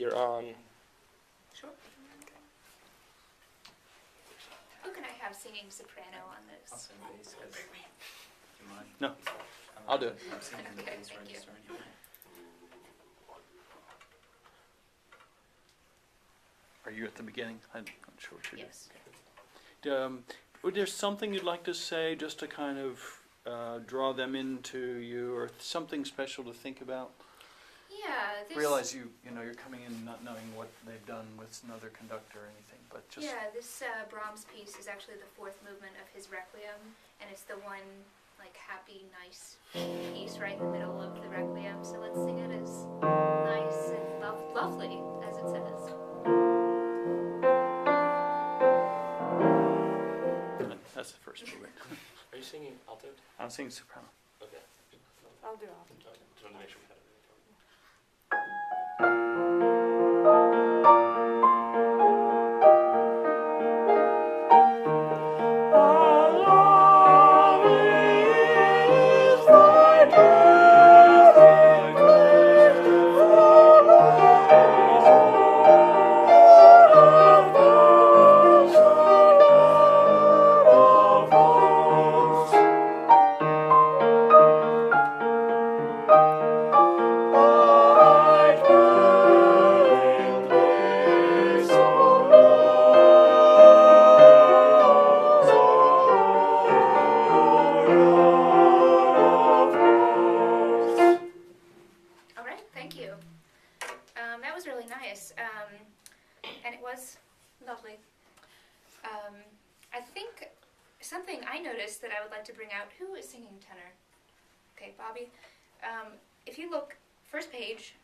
You're on. Sure. Who can I have singing soprano on I'll this? sing bass. Do you mind? No, I'll do it. I'm singing the Okay, bass thank you. register anyway. Are you at the beginning? I'm not sure what you're Yes. doing. Would there something you'd like to say just to kind of draw them into you, or something special to think about? Yeah. This, Realize you're coming in not knowing what they've done with another conductor or anything, but just this Brahms piece is actually the fourth movement of his Requiem, and it's the one like happy, nice piece right in the middle of the Requiem. So let's sing it as nice and lovely as it says. that's the first movement. Are you singing alto? I'm singing soprano. Okay. I'll do all. Just wanted to make sure we had everything covered. All right, thank you. That was really nice, and it was lovely. I think something I noticed that I would like to bring out. Who is singing tenor? Okay, Bobby. If you look, first page,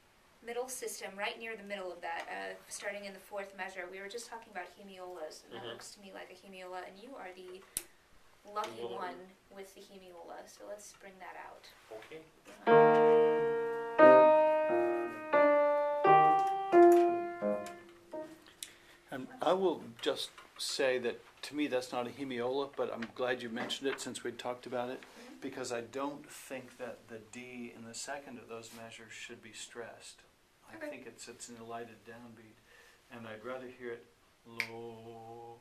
middle system, right near the middle of that, starting in the fourth measure, we were just talking about hemiolas, and that looks to me like a hemiola, and you are the lucky one with the hemiola, so let's bring that out. Okay. And I will just say that to me that's not a hemiola, but I'm glad you mentioned it since we talked about it, because I don't think that the D in the second of those measures should be stressed. I Okay. think it's in a lighted downbeat, and I'd rather hear it Lord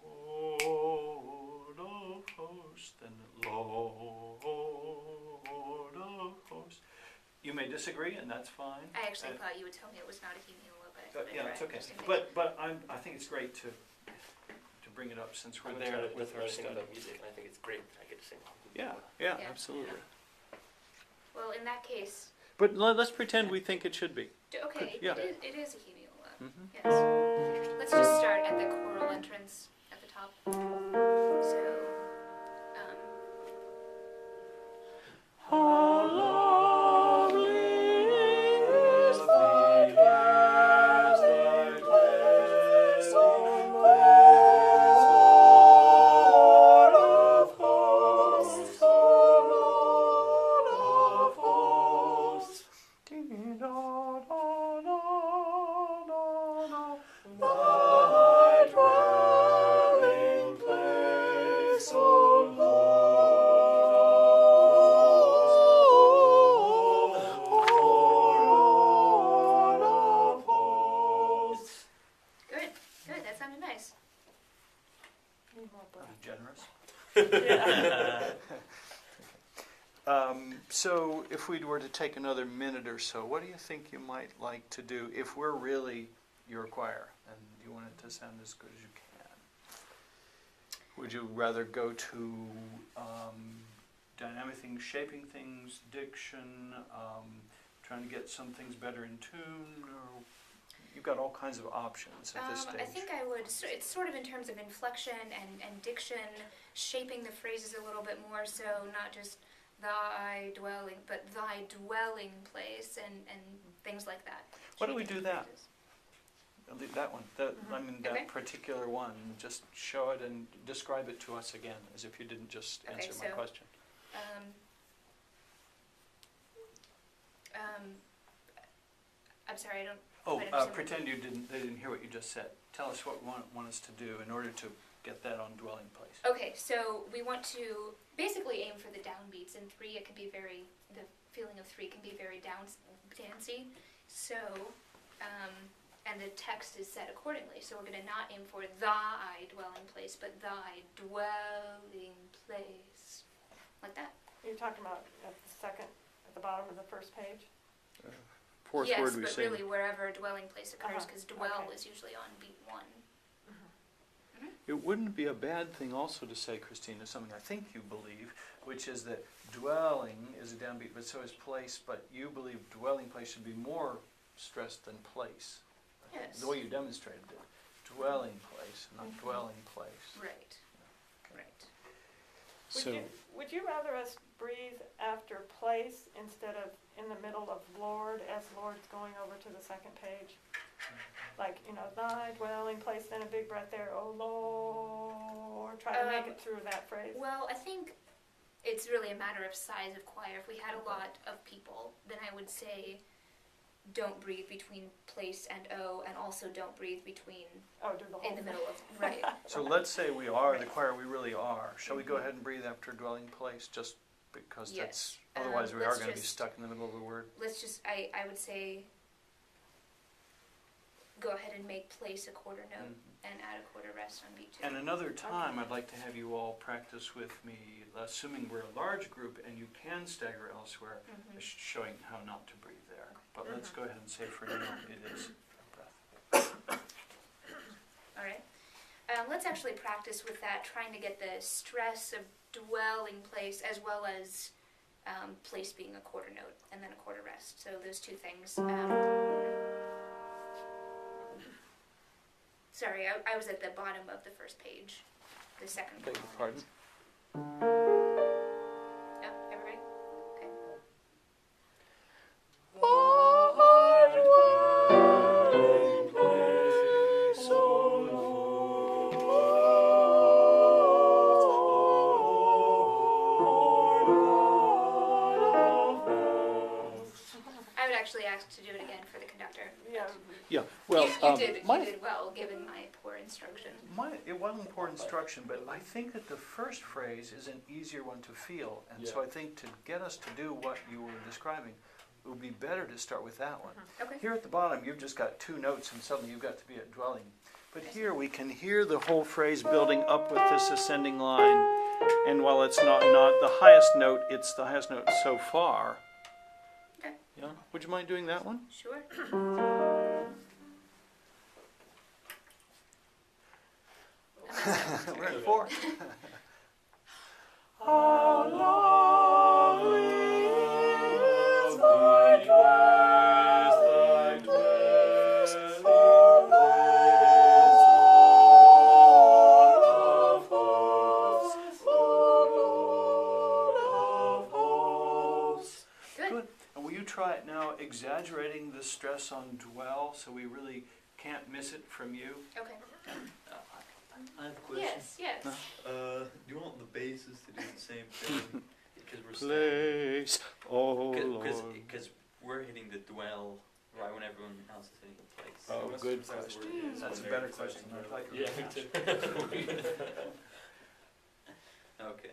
of hosts than Lord of hosts. You may disagree, and that's fine. I actually thought you would tell me it was not a hemiola, but Yeah, it's okay. interesting thing. But I think it's great to bring it up since we're I'm there excited. with That's our what I think study. about music, and I think it's great. I get to sing. Yeah, Yeah. absolutely. Well, in that case, But let's pretend we think it should be. okay, Yeah. it is a hemiola. Mhm. Yes. Let's just start at the choral entrance at the top. So, How lovely is thy place, Lord of hosts, Lord of hosts. Thy dwelling place, O Lord of hosts. good, that sounded nice. Need more breath. Generous. So if we were to take another minute or so, what do you think you might like to do if we're really your choir and you want it to sound as good as you can? Would you rather go to dynamic things, shaping things, diction, trying to get some things better in tune, or you've got all kinds of options at this stage? I think I would, it's sort of in terms of inflection and diction, shaping the phrases a little bit more, so not just thy dwelling, but thy dwelling place and things like that. Why don't we Shaping do that? phrases. That one, I mean that Okay. particular one, just show it and describe it to us again, as if you didn't just Okay, answer my so- question. I'm sorry, I don't Oh, quite understand. pretend they didn't hear what you just said. Tell us what you want us to do in order to get that on dwelling place. Okay, so we want to basically aim for the downbeats. In 3, it can be the feeling of 3 can be very dancey. So, and and the text is set accordingly. So we're going to not aim for thy dwelling place, but thy dwelling place. Like that. You're talking about at the bottom of the first page? Fourth yes, word we but say. really wherever dwelling place occurs, because dwell Okay. is usually on beat 1. It wouldn't be a bad thing also to say, Christina, something I think you believe, which is that dwelling is a downbeat, but so is place, but you believe dwelling place should be more stressed than place. Yes. The way you demonstrated it. Dwelling place, not dwelling place. Right. Right. So, Would you rather us breathe after place instead of in the middle of Lord as Lord's going over to the second page? Like, thy dwelling place, then a big breath there, oh Lord. Try to make it through that phrase. Well, I think it's really a matter of size of choir. If we had a lot of people, then I would say don't breathe between place and O, and also don't breathe between Oh, do the whole in the thing. middle of, right. so let's say we are the choir, we really are. Shall we go ahead and breathe after dwelling place, just because Yes. that's, otherwise we are let's going to be just- stuck in the middle of a word. Let's just, I would say, go ahead and make place a quarter note and add a quarter rest on beat 2. And another time, I'd like to have you all practice with me, assuming we're a large group and you can stagger elsewhere, showing how not to breathe there. But let's go ahead and say for now it is a breath. All right. Let's actually practice with that, trying to get the stress of dwelling place as well as place being a quarter note and then a quarter rest. So those two things. Sorry, I was at the bottom of the first page, the second Beg your column. pardon? Yeah, everybody? Okay. I would actually ask to do it again for the conductor. Yeah, Yeah, well, you did well, given my poor instruction. It wasn't poor instruction, but I think that the first phrase is an easier one to feel. And so I think to get us to do what you were describing, it would be better to start with that one. Okay. Here at the bottom, you've just got two notes and suddenly you've got to be at dwelling. But here we can hear the whole phrase building up with this ascending line. And while it's not the highest note, it's the highest note so far. Okay. Yeah? Would you mind doing that one? Sure. We're at 4. Good. And will you try it now, exaggerating the stress on dwell so we really can't miss it from you? Okay. I have a question. Yes. Do you want the basses to do the same thing? Because we're Place, oh Lord. Because we're hitting the dwell right when everyone else is hitting the place. Oh, What's good the precise question. word is That's a when better they're question than I thought you were Yeah, me gonna too. Okay.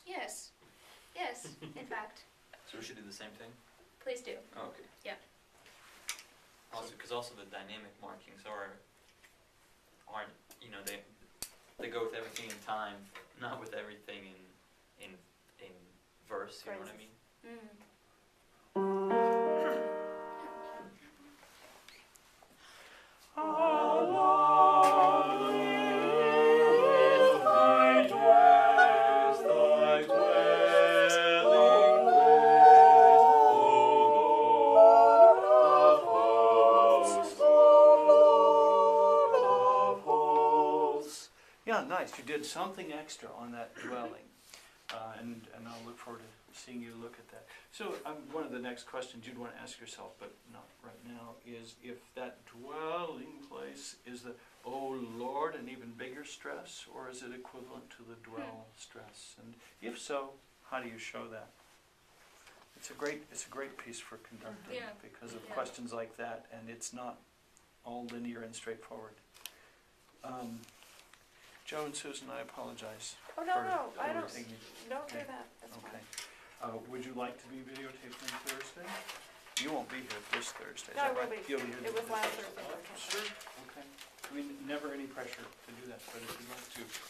Yes. Yes, in fact. So we should do the same thing? Please do. Oh, okay. Yeah. Also, because the dynamic markings aren't they go with everything in time, not with everything in verse. You know what I mean? Yeah, nice. You did something extra on that dwelling. And I'll look forward to seeing you look at that. So one of the next questions you'd want to ask yourself, but not right now, is if that dwelling place is the, oh Lord, an even bigger stress, or is it equivalent to the dwell stress? And if so, how do you show that? It's a great piece for conducting Yeah. because of Yeah. questions like that, and it's not all linear and straightforward. Joe and Susan, I apologize. Oh, no, for no, I don't, overtaking you. don't do Okay. that, that's Okay. Would you like to be videotaped on Thursday? You won't be here this Thursday, is No, I that will right? be. You'll be here. It was this last Thursday. Thursday. Sure, okay. I mean, never any pressure to do that, but if you'd like to.